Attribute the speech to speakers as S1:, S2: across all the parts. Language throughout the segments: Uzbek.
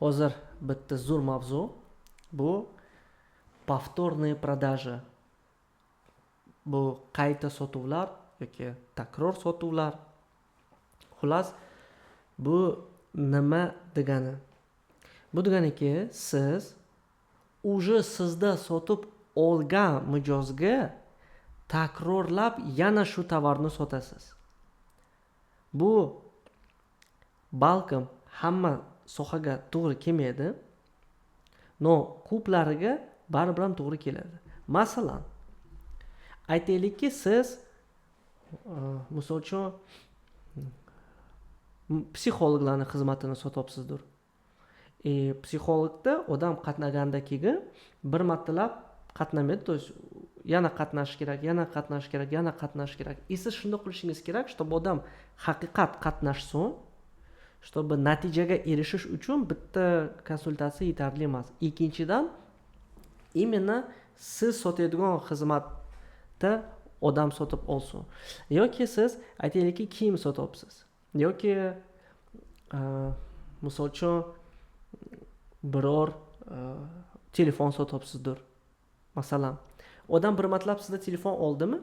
S1: Hozir bitta zo'r mavzu bu повторные продажи. Bu qayta sotuvlar yoki takror sotuvlar. Xullas, bu nima degani? Bu deganiki, siz уже sizda sotib olgan mijozga takrorlab yana shu tovarni sotasiz. Bu balkim hamma sohaga to'g'ri kelmaydi, no ko'plariga baribir ham to'g'ri keladi. Masalan, aytaylikki, siz misol uchun psixologlarni xizmatini sotyapsizdir. Psixologda odam qatnagandan keyin bir martalab qatnamaydi, то есть yana qatnash kerak, yana qatnash kerak, yana qatnash kerak. Siz shunday qilishingiz kerak, чтобы odam haqiqat qatnashsin, чтобы natijaga erishish uchun bitta konsultatsiya yetarli emas. Ikkinchidan, именно siz sotadigan xizmatda odam sotib olsin. Yoki siz aytaylikki kiyim sotyapsiz. Yoki misol uchun biror telefon sotyapsizdir. Masalan, odam bir martalab sizda telefon oldimi?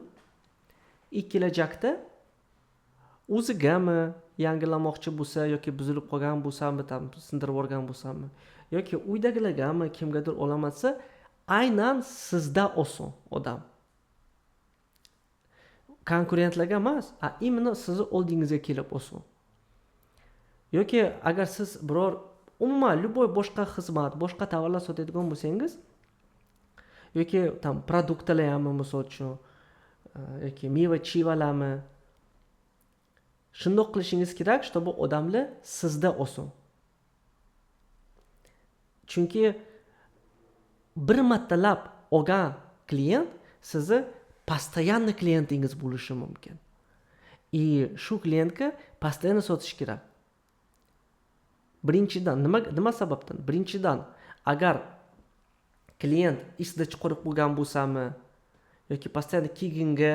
S1: Kelajakda o'zigami yangilamoqchi bo'lsa yoki buzilib qolgan bo'lsami, sindirib yuborgan bo'lsami, yoki uydagilargami kimgadir olaman desa, aynan sizda olsin odam. Konkurentlarga emas, именно sizni oldingizga kelib olsin. Yoki agar siz biror umuman любой boshqa xizmat, boshqa tovarlar sotadigan bo'lsangiz, yoki produktlar ham misol uchun, yoki meva-chevalarmi, shundoq qilishingiz kerak, чтобы odamlar sizda olsin. Chunki bir martalab olgan klient sizni постоянный klientingiz bo'lishi mumkin. Shu klientga постоянно sotish kerak. Birinchidan, nima sababdan? Birinchidan, agar klient isida chiqarib qo'ygan bo'lsami, yoki постоянно keyinga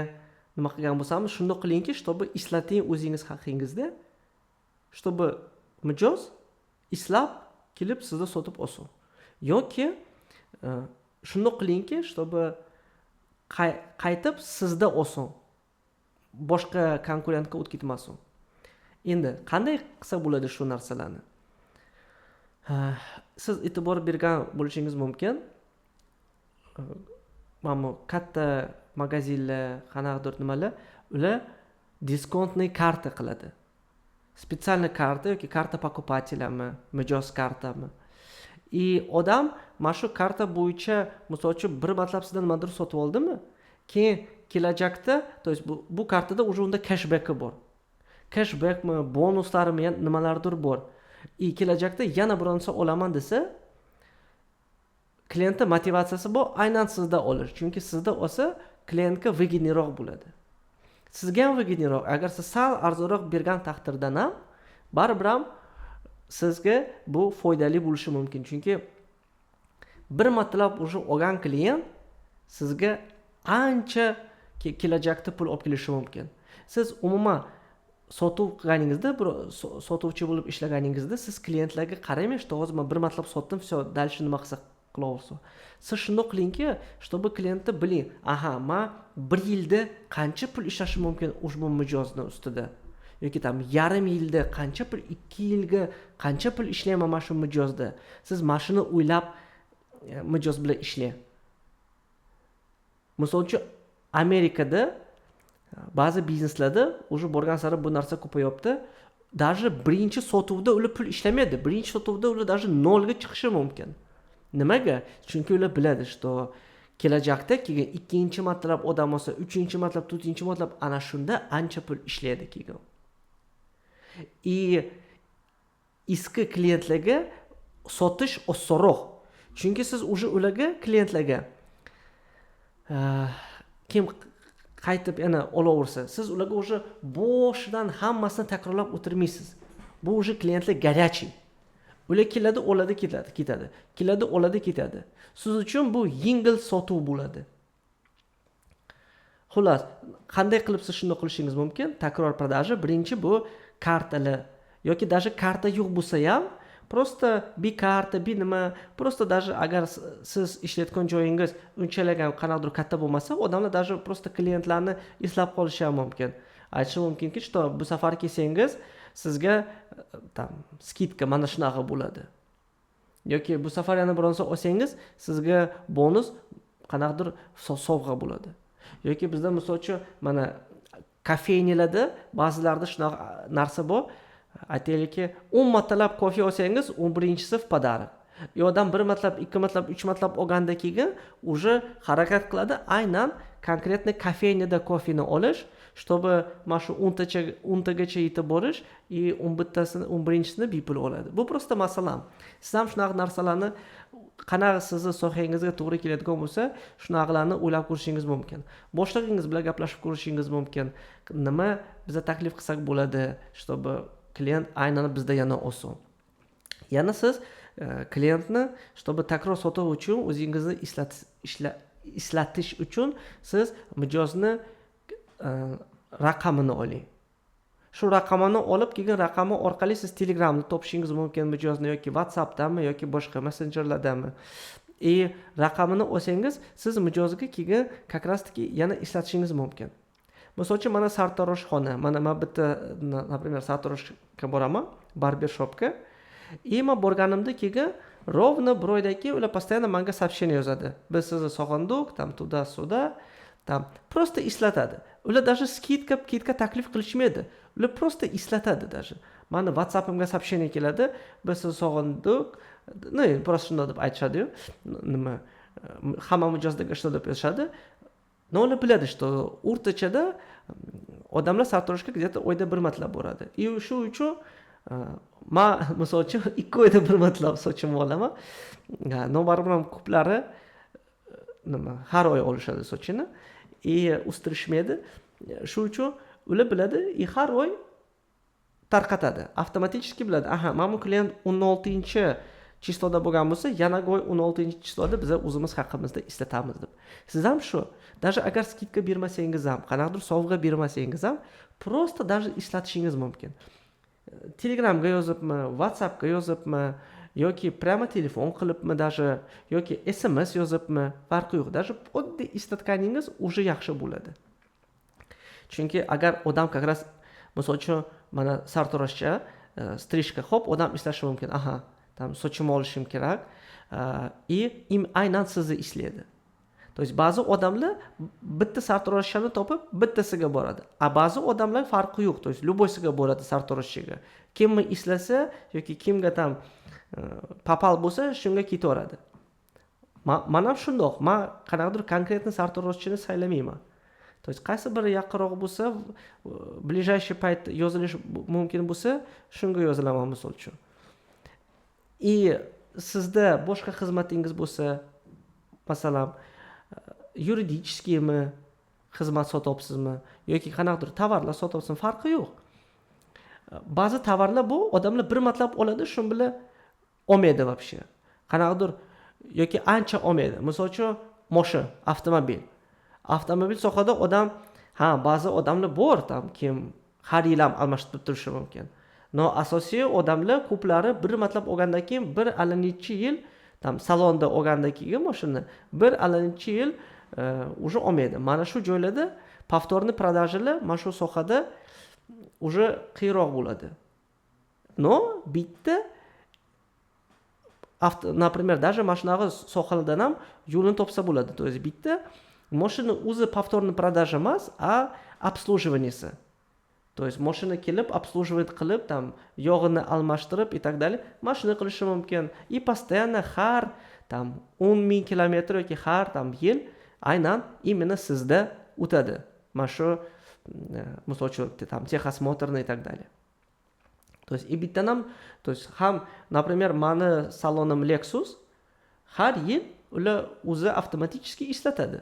S1: nima qilgan bo'lsami, shunday qilingki, чтобы islating o'zingiz haqingizda, чтобы mijoz islab kelib sizda sotib olsin. Yoki shunday qilingki, чтобы qaytib sizda olsin. Boshqa konkurentga o'tib ketmasin. Endi qanday qilsa bo'ladi shu narsalarni? Siz e'tibor bergan bo'lishingiz mumkin. Mana katta magazinlar, qanaqadir nimalar, ular diskontniy karta qiladi. Специальный karta yoki karta покупателяmi, mijoz kartami. Odam mana shu karta bo'yicha, misol uchun bir martalab sizdan nimadir sotib oldimi? Keyin kelajakda, то есть bu kartada уже unda cashback bor. Cashbackmi, bonuslarmi, nimalardir bor. Kelajakda yana bir narsa olaman desa, klientning motivatsiyasi bu aynan sizda olish. Chunki sizda olsa, klientga выгоднeyroq bo'ladi. Sizga ham выгоднeyroq. Agar siz sal arzonroq bergan taqdirda ham, baribir ham sizga bu foydali bo'lishi mumkin. Chunki bir martalab o'sha olgan klient sizga ancha kelajakda pul olib kelishi mumkin. Siz umuman sotuv qilganingizda, sotuvchi bo'lib ishlaganingizda siz klientlarga qaramang, что hozir men bir martalab sotdim, все, дальше nima qilsa qilaversin. Siz shunday qilingki, чтобы klientni biling, aha, men bir yilda qancha pul ishlashim mumkin ushbu mijozning ustida. Yoki yarim yilda qancha pul, 2 yilga qancha pul ishlayman mana shu mijozda. Siz mana shuni o'ylab mijoz bilan ishlang. Misol uchun Amerikada ba'zi bizneslarda уже borgan sari bu narsa ko'payapti. Даже birinchi sotuvda ular pul ishlamaydi. Birinchi sotuvda ular даже nolga chiqishi mumkin. Nimaga? Chunki ular biladi, что kelajakda keyin ikkinchi martalab odam olsa, uchinchi martalab, to'rtinchi martalab ana shunda ancha pul ishlaydi keyin. Eski klientlarga sotish osonroq. Chunki siz уже ularga klientlarga kim qaytib yana olaversa, siz ularga уже boshidan hammasini takrorlab o'tirmaysiz. Bu уже klientlar горячий. Ular keladi, oladi, ketadi. Keladi, oladi, ketadi. Siz uchun bu yengil sotuv bo'ladi. Xullas, qanday qilib siz shuni qilishingiz mumkin? Takror prodaja birinchi bu kartalar yoki даже karta yo'q bo'lsa ham Просто bir karta, bir nima, просто даже agar siz ishlayotgan joyingiz unchalik ham qanaqadir katta bo'lmasa, odamlar даже просто klientlarni eslab qolishi ham mumkin. Aytishi mumkinki, что bu safar kelsangiz sizga tam skidka mana shunaqa bo'ladi. Yoki bu safar yana bironsa olsangiz sizga bonus qanaqadir sovg'a bo'ladi. Yoki bizda misol uchun mana kafeynilarda ba'zilarida shunaqa narsa bor. Aytaylikki 10 martalab kofe olsangiz 11-si в подарок. Odam 1 martalab, 2 martalab, 3 martalab olgandan keyin уже harakat qiladi aynan konkretni kafeynida kofeni olish, чтобы mana shu 10tagacha yetib borish и 11-sini bepul oladi. Bu просто masalan. Siz ham shunaqa narsalarni qanaqa sizni sohangizga to'g'ri keladigan bo'lsa, shunaqalarni o'ylab ko'rishingiz mumkin. Boshlig'ingiz bilan gaplashib ko'rishingiz mumkin. Nima biza taklif qilsak bo'ladi, чтобы klient aynan bizda yana olsin. Yana siz klientni, чтобы takror sotuv uchun o'zingizni eslatish uchun siz mijozni raqamini oling. Shu raqamini olib, keyin raqami orqali siz Telegramda topishingiz mumkin mijozni yoki WhatsAppdami yoki boshqa messenjerlardami. Raqamini olsangiz, siz mijozga keyin как раз таки yana eslatishingiz mumkin. Misol uchun mana sartaroshxona, mana men bitta, например, sartaroshga boraman, barber shopga. Men borganimda keyin ровно bir oydan keyin ular постоянно menga сообщение yozadi. Biz sizni sog'indik, tam tуда-сюда, tam просто eslatadi. Ular даже skidka taklif qilishmaydi. Ular просто eslatadi даже. Mani WhatsAppimga сообщение keladi, biz sizni sog'indik. No, просто shunday deb aytishadi-yu. Nima? Hamma mijozlarga shunday deb yozishadi. No, ular biladi, что o'rtachada odamlar sartaroshga где-то oyda 1 martalab boradi. Shu uchun men misol uchun 2 oyda 1 martalab sochimni olaman. Nobaribir ko'plari nima har oy olishadi sochini. O'stirishmaydi. Shu uchun ular biladi, har oy tarqatadi. Avtomatik biladi. Aha, mana bu klient 16-chisloda bo'lgan bo'lsa, yana oy 16-chisloda biz o'zimiz haqimizda eslatamiz deb. Siz ham shu. Даже agar skidka bermasangiz ham, qanaqadir sovg'a bermasangiz ham, просто даже eslatishingiz mumkin. Telegramga yozibmi, WhatsAppga yozibmi, yoki prямо telefon qilibmi даже, yoki SMS yozibmi, farqi yo'q. Даже oddiy eslatganingiz уже yaxshi bo'ladi. Chunki agar odam как раз misol uchun mana sartaroshcha strishka hop odam eslashi mumkin. Aha, tam sochimni olishim kerak. Im aynan sizni eslaydi. То есть ba'zi odamlar bitta sartaroshchani topib bittasiga boradi. Ba'zi odamlar farqi yo'q. То есть любойsiga boradi sartaroshchiga. Kimni eslasa yoki kimga tam papal bo'lsa, shunga ketaveradi. Men ham shundoq. Men qanaqadir konkretni sartaroshchini saylamayman. То есть qaysi biri yaqinroq bo'lsa, ближайший payt yozilish mumkin bo'lsa, shunga yozilaman misol uchun. Sizda boshqa xizmatingiz bo'lsa, masalan, yuridическийmi xizmat sotyapsizmi yoki qanaqadir tovarlar sotyapsizmi, farqi yo'q. Ba'zi tovarlar bu odamlar 1 martalab oladi, shu bilan olmaydi вообще. Qanaqadir yoki ancha olmaydi. Misol uchun mashina, avtomobil sohada odam, ba'zi odamlar bor, tam kim har yil ham almashtirib turishi mumkin. No, asosiy odamlar ko'plari 1 martalab olgandan keyin 1 yil tam salonda olgandan keyin mashina 1 yil уже olmaydi. Mana shu joylarda повторный продажаlar mana shu sohada уже qiyroq bo'ladi. No, bitta например, даже mana shunaqa sohalardan ham yo'lini topsa bo'ladi. То есть bitta mashina o'zi повторный продажа emas, a обслуживаниесі. То есть mashina kelib обслуживать qilib, tam yog'ini almashtirib и так далее, mashina qilishi mumkin. И постоянно har tam 10,000 kilometr yoki har tam yil aynan именно sizda o'tadi. Mana shu misol uchun tam техосмотрni и так далее. То есть и bitta ham, то есть ham, например, mani salonim Lexus har yil ular o'zi avtomatik eslatadi.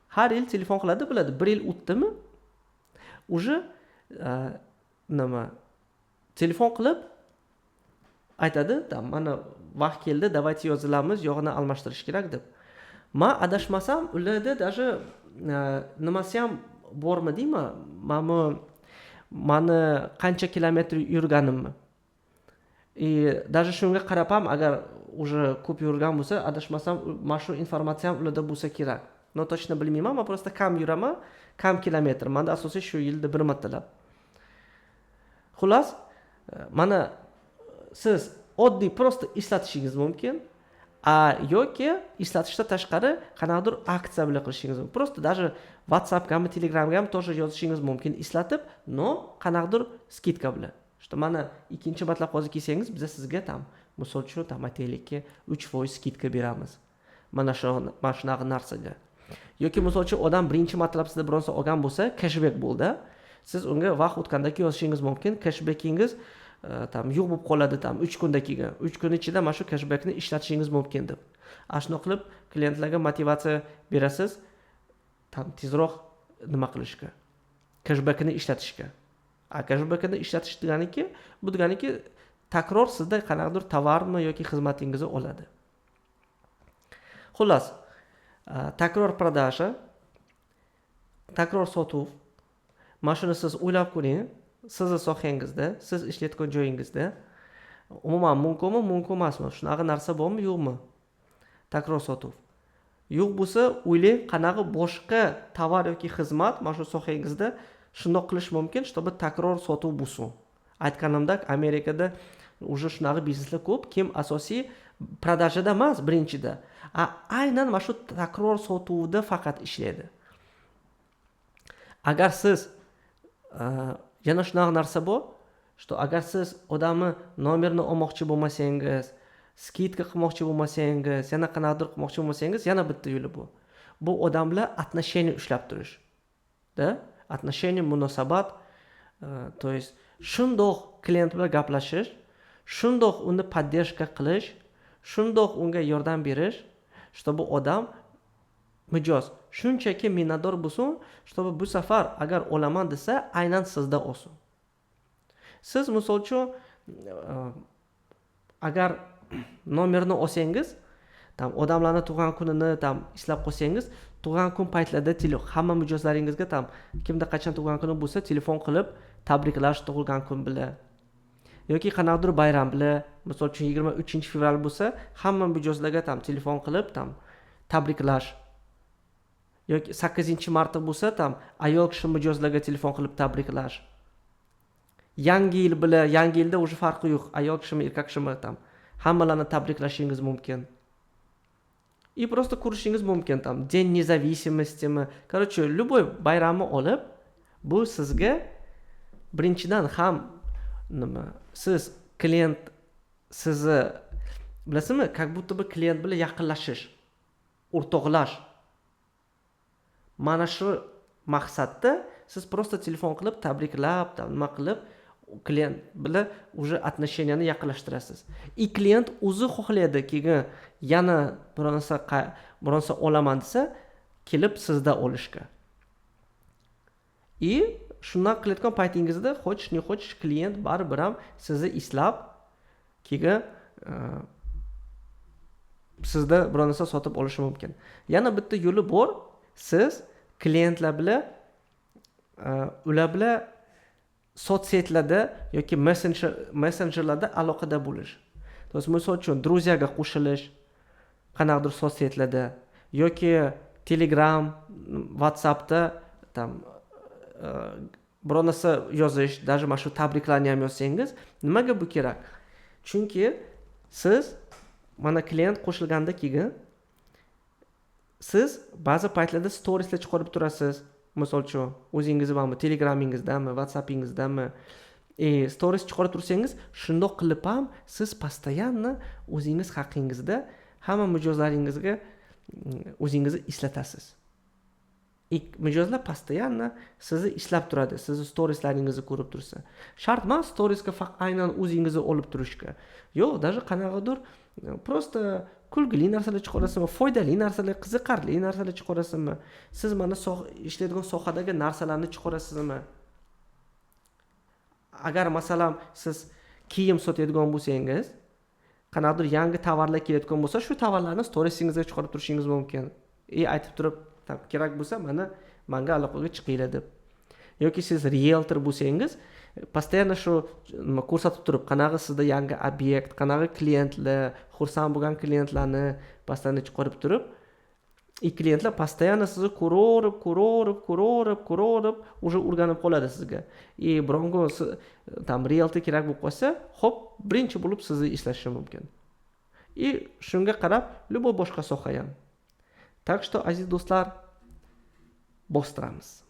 S1: Har yil telefon qiladi, biladi, 1 yil o'tdimi? Уже nima telefon qilib aytadi, mana vaqt keldi, давайте yozilamiz, yog'ini almashtirish kerak deb. Men adashmasam, ularda даже nimasi ham bormi deyman? Mani qancha kilometr yurganimni. Даже shunga qarab ham agar уже ko'p yurgan bo'lsa, adashmasam, mana shu informatsiya ham ularda bo'lsa kerak. Точно bilmayman, men просто kam yuraman, kam kilometr. Menda asosiy shu yilda bir martalab. Xullas, mana siz oddiy просто ishlatishingiz mumkin. Yoki ishlatishdan tashqari qanaqadir aksiya bilan qilishingiz mumkin. Просто даже WhatsAppgami, Telegramgami тоже yozishingiz mumkin ishlatib, no qanaqadir skidka bilan. Что mana ikkinchi martalab hozir kelsangiz, biz sizga misol uchun aytaylikki 3% skidka beramiz. Mana shunaqa narsaga. Yoki misol uchun odam birinchi martalab sizdan bironsa olgan bo'lsa, cashback bo'ldi. Siz unga vaqt o'tgandan keyin yozishingiz mumkin. Cashbackingiz yo'q bo'lib qoladi 3 kundan keyin. 3 kun ichida mana shu cashbackni ishlatishingiz mumkin deb. Shuni qilib klientlarga motivatsiya berasiz, tezroq nima qilishga. Cashbackni ishlatishga. Cashbackni ishlatish deganiki, bu deganiki takror sizda qanaqadir tovarmi yoki xizmatingizni oladi. Xullas, takror prodaja, takror sotuv. Mana shuni siz o'ylab ko'ring. Sizni sohangizda, siz ishlayotgan joyingizda umuman mumkinmi, mumkin emasmi? Shunaqa narsa bormi, yo'qmi? Takror sotuv. Yo'q bo'lsa, o'ylang, qanaqa boshqa tovar yoki xizmat mana shu sohangizda shundoq qilish mumkin, чтобы takror sotuv bo'lsin. Aytganimdek, Amerikada уже shunaqa bizneslar ko'p, kim asosiy prodajada emas, birinchida. Aynan mana shu takror sotuvda faqat ishlaydi. Agar siz yana shunaqa narsa bor, что agar siz odamni nomerini olmoqchi bo'lmasangiz, skidka qilmoqchi bo'lmasangiz, yana qanaqadir qilmoqchi bo'lmasangiz, yana bitta yo'li bor. Bu odamlar отношения ushlab turish. Отношения, munosabat, то есть shundoq klient bilan gaplashish, shundoq uni поддержка qilish, shundoq unga yordam berish, чтобы odam mijoz shunchaki minnatdor bo'lsin, чтобы bu safar agar olaman desa, aynan sizda olsin. Siz misol uchun agar nomerni olsangiz, odamlarni tug'an kunini eslab qolsangiz, tug'an kun paytlarida hamma mijozlaringizga kimda qachon tug'an kuni bo'lsa, telefon qilib tabriklash tug'ilgan kun bilan yoki qanaqadir bayram bilan, misol uchun 23-fevral bo'lsa, hamma mijozlarga telefon qilib tabriklash. Yoki 8-marta bo'lsa, ayol kishi mijozlarga telefon qilib tabriklash. Yangi yil bilan, yangi yilda o'sha farqi yo'q. Ayol kishimi, erkak kishimi hammalarni tabriklashingiz mumkin. Просто ko'rishingiz mumkin День независимостimi. Короче, любой bayramni olib, bu sizga birinchidan ham siz klient sizni bilasizmi, как будто бы klient bilan yaqinlashish, o'rtoqlash. Mana shu maqsadda siz просто telefon qilib, tabriklab, nima qilib, klient bilan уже отношенияni yaqinlashtirasiz. Klient o'zi xohlaydi keyin yana bironsa olaman desa, kelib sizda olishga. Shunday qilayotgan paytingizda xo'sh klient baribir ham sizni eslab keyin sizda biron narsa sotib olishi mumkin. Yana bitta yo'li bor. Siz klientlar bilan ular bilan sotsiyetlarda yoki messenjerlarda aloqada bo'lish. Misol uchun Druzyaga qo'shilish, qanaqadir sotsiyetlarda yoki Telegram, WhatsAppda biron narsa yozish, даже mana shu tabriklarni ham yozsangiz, nimaga bu kerak? Chunki siz mana klient qo'shilganda keyin siz ba'zi paytlarda storieslar chiqarib turasiz. Misol uchun o'zingizmi, Telegramingizdami, WhatsAppingizdami, stories chiqarib tursangiz, shundoq qilib ham siz постоянно o'zingiz haqingizda hamma mijozlaringizga o'zingizni eslatasiz. Mijozlar постоянно sizni eslab turadi, sizni storieslaringizni ko'rib tursa. Shart emas storiesga faqat aynan o'zingizni olib turishga. Yo'q, даже qanaqadir просто kulgili narsalar chiqarasizmi, foydali narsalar, qiziqarli narsalar chiqarasizmi, siz mana ishlaydigan sohadagi narsalarni chiqarasizmi? Agar masalan siz kiyim sotadigan bo'lsangiz, qanaqadir yangi tovarlar kelayotgan bo'lsa, shu tovarlarni storiesingizga chiqarib turishingiz mumkin. Aytib turib, kerak bo'lsa menga aloqaga chiqinglar deb. Yoki siz realtor bo'lsangiz, постоянно shu nima ko'rsatib turib, qanaqa sizda yangi obyekt, qanaqa klientlar, xursand bo'lgan klientlarni постоянно chiqarib turib, и klientlar постоянно sizni ko'raverib, уже o'rganib qoladi sizga. И biron kun tam realtor kerak bo'lib qolsa, hop, birinchi bo'lib sizni ishlashi mumkin. И shunga qarab, любой boshqa soha ham. Так что, aziz do'stlar, bostiramiz.